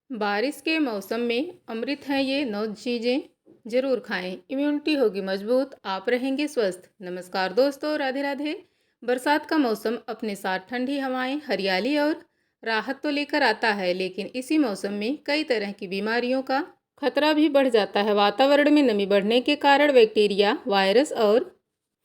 बारिश के मौसम में अमृत है ये 9 चीज़ें ज़रूर खाएं। इम्यूनिटी होगी मजबूत, आप रहेंगे स्वस्थ। नमस्कार दोस्तों, राधे राधे। बरसात का मौसम अपने साथ ठंडी हवाएं, हरियाली और राहत तो लेकर आता है, लेकिन इसी मौसम में कई तरह की बीमारियों का खतरा भी बढ़ जाता है। वातावरण में नमी बढ़ने के कारण बैक्टीरिया, वायरस और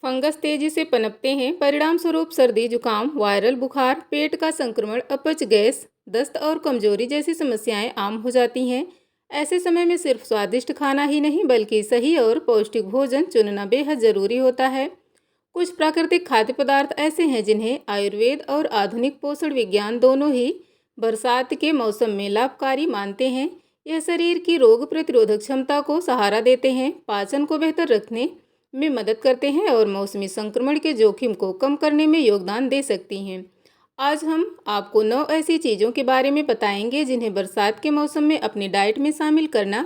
फंगस तेजी से पनपते हैं। परिणाम स्वरूप सर्दी, जुकाम, वायरल बुखार, पेट का संक्रमण, अपच, गैस, दस्त और कमजोरी जैसी समस्याएं आम हो जाती हैं। ऐसे समय में सिर्फ स्वादिष्ट खाना ही नहीं बल्कि सही और पौष्टिक भोजन चुनना बेहद जरूरी होता है। कुछ प्राकृतिक खाद्य पदार्थ ऐसे हैं जिन्हें आयुर्वेद और आधुनिक पोषण विज्ञान दोनों ही बरसात के मौसम में लाभकारी मानते हैं। यह शरीर की रोग प्रतिरोधक क्षमता को सहारा देते हैं, पाचन को बेहतर रखने में मदद करते हैं और मौसमी संक्रमण के जोखिम को कम करने में योगदान दे सकती हैं। आज हम आपको 9 ऐसी चीज़ों के बारे में बताएंगे जिन्हें बरसात के मौसम में अपनी डाइट में शामिल करना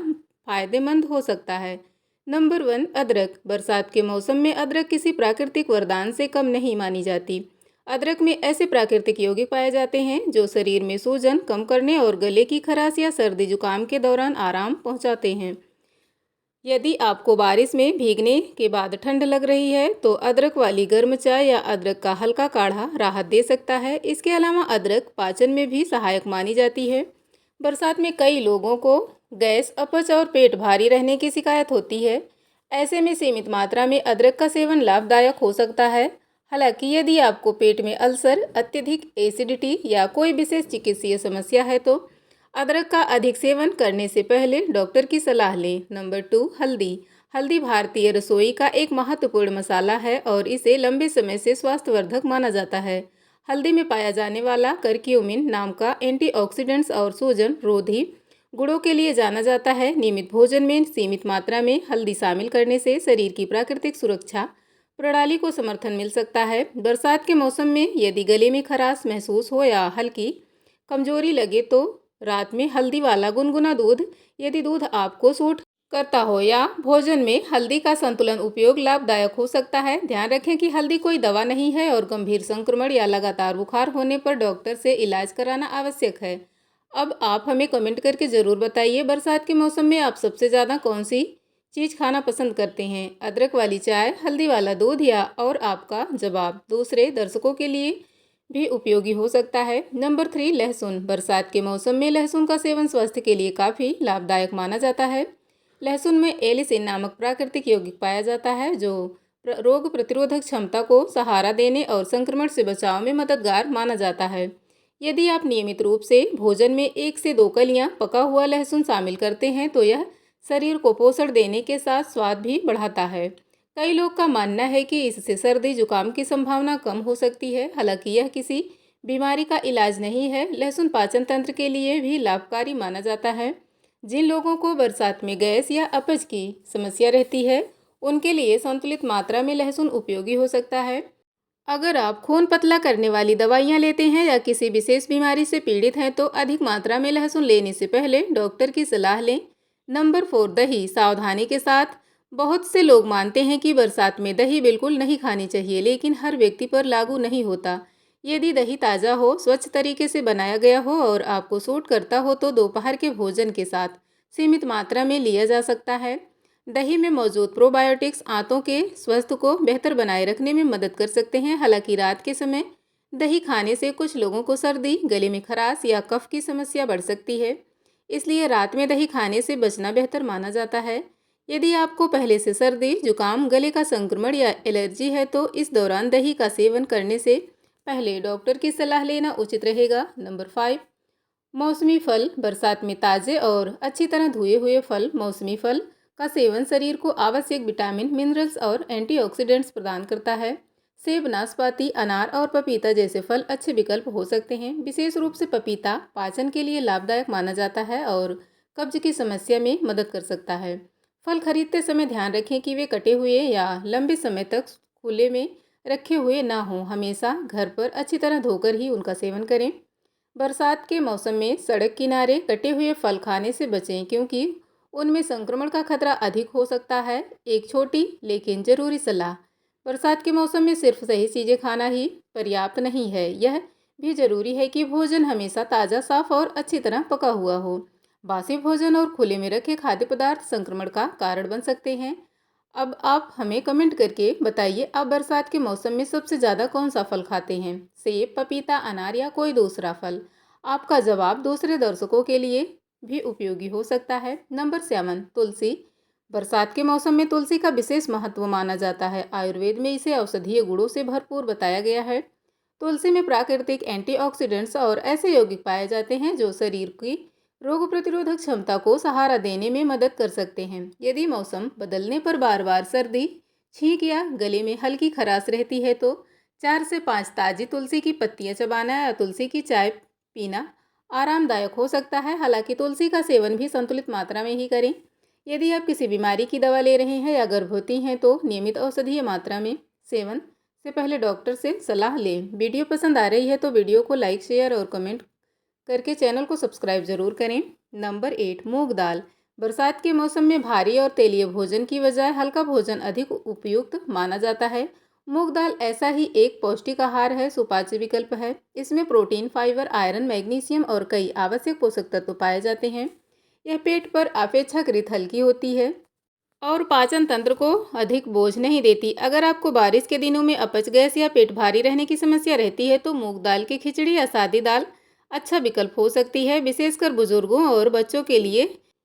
फायदेमंद हो सकता है। नंबर 1, अदरक। बरसात के मौसम में अदरक किसी प्राकृतिक वरदान से कम नहीं मानी जाती। अदरक में ऐसे प्राकृतिक यौगिक पाए जाते हैं जो शरीर में सूजन कम करने और गले की खराश या सर्दी जुकाम के दौरान आराम पहुंचाते हैं। यदि आपको बारिश में भीगने के बाद ठंड लग रही है तो अदरक वाली गर्म चाय या अदरक का हल्का काढ़ा राहत दे सकता है। इसके अलावा अदरक पाचन में भी सहायक मानी जाती है। बरसात में कई लोगों को गैस, अपच और पेट भारी रहने की शिकायत होती है। ऐसे में सीमित मात्रा में अदरक का सेवन लाभदायक हो सकता है। हालांकि यदि आपको पेट में अल्सर, अत्यधिक एसिडिटी या कोई विशेष चिकित्सीय समस्या है तो अदरक का अधिक सेवन करने से पहले डॉक्टर की सलाह लें। नंबर 2, हल्दी। हल्दी भारतीय रसोई का एक महत्वपूर्ण मसाला है और इसे लंबे समय से स्वास्थ्यवर्धक माना जाता है। हल्दी में पाया जाने वाला करक्यूमिन नाम का एंटीऑक्सीडेंट्स और सूजन रोधी गुणों के लिए जाना जाता है। नियमित भोजन में सीमित मात्रा में हल्दी शामिल करने से शरीर की प्राकृतिक सुरक्षा प्रणाली को समर्थन मिल सकता है। बरसात के मौसम में यदि गले में खराश महसूस हो या हल्की कमजोरी लगे तो रात में हल्दी वाला गुनगुना दूध, यदि दूध आपको सूट करता हो, या भोजन में हल्दी का संतुलन उपयोग लाभदायक हो सकता है। ध्यान रखें कि हल्दी कोई दवा नहीं है और गंभीर संक्रमण या लगातार बुखार होने पर डॉक्टर से इलाज कराना आवश्यक है। अब आप हमें कमेंट करके ज़रूर बताइए, बरसात के मौसम में आप सबसे ज़्यादा कौन सी चीज़ खाना पसंद करते हैं? अदरक वाली चाय, हल्दी वाला दूध या और आपका जवाब दूसरे दर्शकों के लिए भी उपयोगी हो सकता है। नंबर 3, लहसुन। बरसात के मौसम में लहसुन का सेवन स्वास्थ्य के लिए काफ़ी लाभदायक माना जाता है। लहसुन में एलिसिन नामक प्राकृतिक यौगिक पाया जाता है जो रोग प्रतिरोधक क्षमता को सहारा देने और संक्रमण से बचाव में मददगार माना जाता है। यदि आप नियमित रूप से भोजन में 1 से 2 कलियां पका हुआ लहसुन शामिल करते हैं तो यह शरीर को पोषण देने के साथ स्वाद भी बढ़ाता है। कई लोग का मानना है कि इससे सर्दी जुकाम की संभावना कम हो सकती है। हालांकि यह किसी बीमारी का इलाज नहीं है। लहसुन पाचन तंत्र के लिए भी लाभकारी माना जाता है। जिन लोगों को बरसात में गैस या अपच की समस्या रहती है उनके लिए संतुलित मात्रा में लहसुन उपयोगी हो सकता है। अगर आप खून पतला करने वाली दवाइयाँ लेते हैं या किसी विशेष बीमारी से पीड़ित हैं तो अधिक मात्रा में लहसुन लेने से पहले डॉक्टर की सलाह लें। नंबर 4, दही। सावधानी के साथ। बहुत से लोग मानते हैं कि बरसात में दही बिल्कुल नहीं खानी चाहिए, लेकिन हर व्यक्ति पर लागू नहीं होता। यदि दही ताज़ा हो, स्वच्छ तरीके से बनाया गया हो और आपको सूट करता हो तो दोपहर के भोजन के साथ सीमित मात्रा में लिया जा सकता है। दही में मौजूद प्रोबायोटिक्स आंतों के स्वास्थ्य को बेहतर बनाए रखने में मदद कर सकते हैं। हालांकि रात के समय दही खाने से कुछ लोगों को सर्दी, गले में खराश या कफ की समस्या बढ़ सकती है, इसलिए रात में दही खाने से बचना बेहतर माना जाता है। यदि आपको पहले से सर्दी, जुकाम, गले का संक्रमण या एलर्जी है तो इस दौरान दही का सेवन करने से पहले डॉक्टर की सलाह लेना उचित रहेगा। नंबर 5, मौसमी फल। बरसात में ताज़े और अच्छी तरह धुए हुए फल, मौसमी फल का सेवन शरीर को आवश्यक विटामिन, मिनरल्स और एंटीऑक्सीडेंट्स प्रदान करता है। सेब, नाशपाती, अनार और पपीता जैसे फल अच्छे विकल्प हो सकते हैं। विशेष रूप से पपीता पाचन के लिए लाभदायक माना जाता है और कब्ज की समस्या में मदद कर सकता है। फल खरीदते समय ध्यान रखें कि वे कटे हुए या लंबे समय तक खुले में रखे हुए ना हों। हमेशा घर पर अच्छी तरह धोकर ही उनका सेवन करें। बरसात के मौसम में सड़क किनारे कटे हुए फल खाने से बचें क्योंकि उनमें संक्रमण का खतरा अधिक हो सकता है। एक छोटी लेकिन ज़रूरी सलाह, बरसात के मौसम में सिर्फ सही चीज़ें खाना ही पर्याप्त नहीं है, यह भी ज़रूरी है कि भोजन हमेशा ताज़ा, साफ और अच्छी तरह पका हुआ हो। बासी भोजन और खुले में रखे खाद्य पदार्थ संक्रमण का कारण बन सकते हैं। अब आप हमें कमेंट करके बताइए, आप बरसात के मौसम में सबसे ज़्यादा कौन सा फल खाते हैं? सेब, पपीता, अनार या कोई दूसरा फल? आपका जवाब दूसरे दर्शकों के लिए भी उपयोगी हो सकता है। नंबर 7, तुलसी। बरसात के मौसम में तुलसी का विशेष महत्व माना जाता है। आयुर्वेद में इसे औषधीय गुणों से भरपूर बताया गया है। तुलसी में प्राकृतिक एंटीऑक्सीडेंट्स और ऐसे यौगिक पाए जाते हैं जो शरीर की रोग प्रतिरोधक क्षमता को सहारा देने में मदद कर सकते हैं। यदि मौसम बदलने पर बार बार सर्दी, छींक या गले में हल्की खराश रहती है तो 4 से 5 ताजी तुलसी की पत्तियां चबाना या तुलसी की चाय पीना आरामदायक हो सकता है। हालांकि तुलसी का सेवन भी संतुलित मात्रा में ही करें। यदि आप किसी बीमारी की दवा ले रहे हैं या गर्भवती हैं तो नियमित औषधीय मात्रा में सेवन से पहले डॉक्टर से सलाह लें। वीडियो पसंद आ रही है तो वीडियो को लाइक, शेयर और कमेंट करके चैनल को सब्सक्राइब जरूर करें। नंबर 8, मूंग दाल। बरसात के मौसम में भारी और तेलीय भोजन की बजाय हल्का भोजन अधिक उपयुक्त माना जाता है। मूंग दाल ऐसा ही एक पौष्टिक आहार है, सुपाच्य विकल्प है। इसमें प्रोटीन, फाइबर, आयरन, मैग्नीशियम और कई आवश्यक पोषक तत्व पाए जाते हैं। यह पेट पर अपेक्षाकृत हल्की होती है और पाचन तंत्र को अधिक बोझ नहीं देती। अगर आपको बारिश के दिनों में अपच, गैस या पेट भारी रहने की समस्या रहती है तो मूंग दाल की खिचड़ी या सादी दाल अच्छा विकल्प हो सकती है। विशेषकर बुजुर्गों और बच्चों के लिए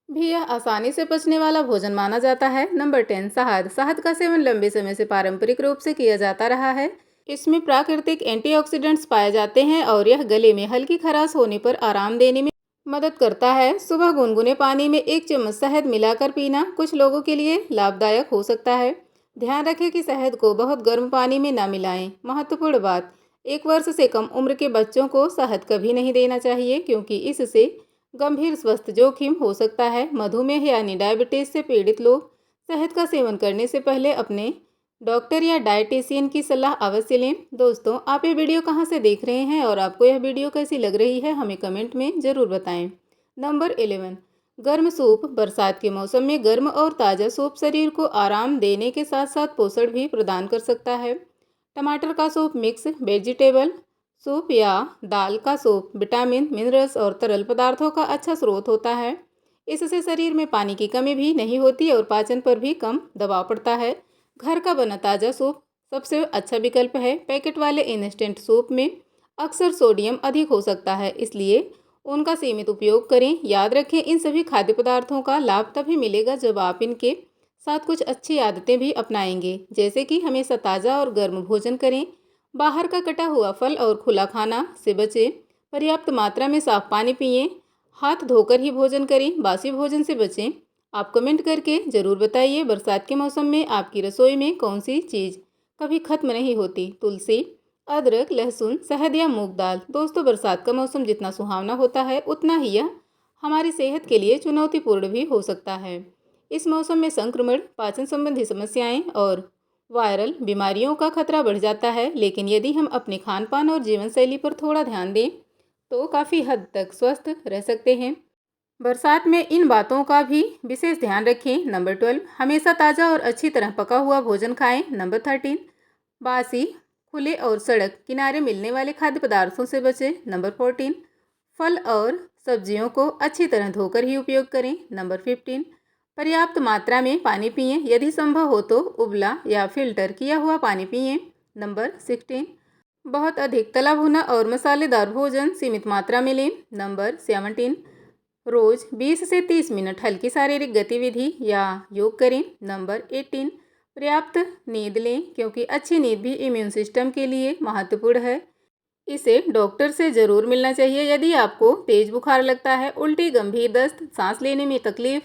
भी यह आसानी से पचने वाला भोजन माना जाता है। नंबर 10, शहद। शहद का सेवन लंबे समय से पारंपरिक रूप से किया जाता रहा है। इसमें प्राकृतिक एंटीऑक्सीडेंट्स पाए जाते हैं और यह गले में हल्की खराश होने पर आराम देने में मदद करता है। सुबह गुनगुने पानी में 1 चम्मच शहद मिलाकर पीना कुछ लोगों के लिए लाभदायक हो सकता है। ध्यान रखें कि शहद को बहुत गर्म पानी में ना मिलाएं। महत्वपूर्ण बात, 1 वर्ष से कम उम्र के बच्चों को शहद कभी नहीं देना चाहिए क्योंकि इससे गंभीर स्वास्थ्य जोखिम हो सकता है। मधुमेह यानी डायबिटीज से पीड़ित लोग शहद का सेवन करने से पहले अपने डॉक्टर या डाइटिशियन की सलाह अवश्य लें। दोस्तों, आप ये वीडियो कहाँ से देख रहे हैं और आपको यह वीडियो कैसी लग रही है, हमें कमेंट में ज़रूर बताएं। नंबर 11, गर्म सूप। बरसात के मौसम में गर्म और ताज़ा सूप शरीर को आराम देने के साथ साथ पोषण भी प्रदान कर सकता है। टमाटर का सूप, मिक्स वेजिटेबल सूप या दाल का सूप विटामिन, मिनरल्स और तरल पदार्थों का अच्छा स्रोत होता है। इससे शरीर में पानी की कमी भी नहीं होती और पाचन पर भी कम दबाव पड़ता है। घर का बना ताज़ा सूप सबसे अच्छा विकल्प है। पैकेट वाले इंस्टेंट सूप में अक्सर सोडियम अधिक हो सकता है, इसलिए उनका सीमित उपयोग करें। याद रखें, इन सभी खाद्य पदार्थों का लाभ तभी मिलेगा जब आप इनके साथ कुछ अच्छी आदतें भी अपनाएंगे, जैसे कि हमेशा ताज़ा और गर्म भोजन करें, बाहर का कटा हुआ फल और खुला खाना से बचें, पर्याप्त मात्रा में साफ पानी पिएं, हाथ धोकर ही भोजन करें, बासी भोजन से बचें। आप कमेंट करके ज़रूर बताइए, बरसात के मौसम में आपकी रसोई में कौन सी चीज़ कभी खत्म नहीं होती? तुलसी, अदरक, लहसुन, शहद या मूंग दाल? दोस्तों, बरसात का मौसम जितना सुहावना होता है उतना ही यह हमारी सेहत के लिए चुनौतीपूर्ण भी हो सकता है। इस मौसम में संक्रमण, पाचन संबंधी समस्याएं और वायरल बीमारियों का खतरा बढ़ जाता है, लेकिन यदि हम अपने खान पान और जीवन शैली पर थोड़ा ध्यान दें तो काफ़ी हद तक स्वस्थ रह सकते हैं। बरसात में इन बातों का भी विशेष ध्यान रखें। नंबर 12, हमेशा ताज़ा और अच्छी तरह पका हुआ भोजन खाएं। नंबर 13, बासी, खुले और सड़क किनारे मिलने वाले खाद्य पदार्थों से बचें। नंबर 14, फल और सब्जियों को अच्छी तरह धोकर ही उपयोग करें। नंबर 15, पर्याप्त मात्रा में पानी पिएं, यदि संभव हो तो उबला या फिल्टर किया हुआ पानी पिएं। नंबर 16, बहुत अधिक तला भुना और मसालेदार भोजन सीमित मात्रा में लें। नंबर 17, रोज 20 से 30 मिनट हल्की शारीरिक गतिविधि या योग करें। नंबर 18, पर्याप्त नींद लें क्योंकि अच्छी नींद भी इम्यून सिस्टम के लिए महत्वपूर्ण है। इसे डॉक्टर से ज़रूर मिलना चाहिए। यदि आपको तेज बुखार लगता है, उल्टी, गंभीर दस्त, सांस लेने में तकलीफ,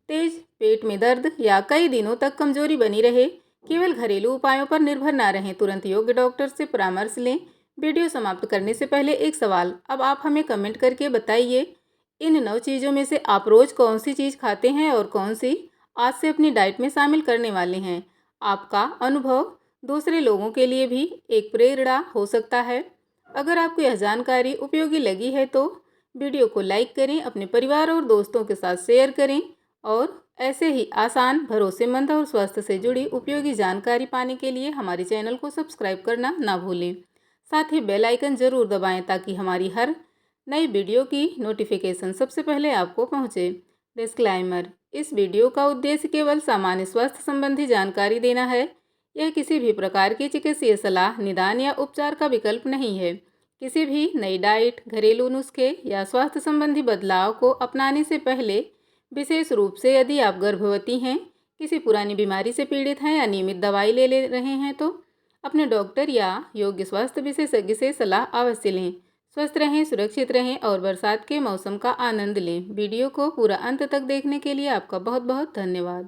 तेज पेट में दर्द या कई दिनों तक कमजोरी बनी रहे, केवल घरेलू उपायों पर निर्भर ना रहें, तुरंत योग्य डॉक्टर से परामर्श लें। वीडियो समाप्त करने से पहले एक सवाल, अब आप हमें कमेंट करके बताइए, इन 9 चीज़ों में से आप रोज़ कौन सी चीज़ खाते हैं और कौन सी आज से अपनी डाइट में शामिल करने वाले हैं? आपका अनुभव दूसरे लोगों के लिए भी एक प्रेरणा हो सकता है। अगर आपको यह जानकारी उपयोगी लगी है तो वीडियो को लाइक करें, अपने परिवार और दोस्तों के साथ शेयर करें और ऐसे ही आसान, भरोसेमंद और स्वास्थ्य से जुड़ी उपयोगी जानकारी पाने के लिए हमारे चैनल को सब्सक्राइब करना ना भूलें। साथ ही बेल आइकन ज़रूर दबाएं ताकि हमारी हर नई वीडियो की नोटिफिकेशन सबसे पहले आपको पहुंचे। डिस्क्लाइमर: इस वीडियो का उद्देश्य केवल सामान्य स्वास्थ्य संबंधी जानकारी देना है। यह किसी भी प्रकार की चिकित्सीय सलाह, निदान या उपचार का विकल्प नहीं है। किसी भी नई डाइट, घरेलू नुस्खे या स्वास्थ्य संबंधी बदलाव को अपनाने से पहले, विशेष रूप से यदि आप गर्भवती हैं, किसी पुरानी बीमारी से पीड़ित हैं या नियमित दवाई ले रहे हैं, तो अपने डॉक्टर या योग्य स्वास्थ्य विशेषज्ञ से सलाह अवश्य लें। स्वस्थ रहें, सुरक्षित रहें और बरसात के मौसम का आनंद लें। वीडियो को पूरा अंत तक देखने के लिए आपका बहुत बहुत धन्यवाद।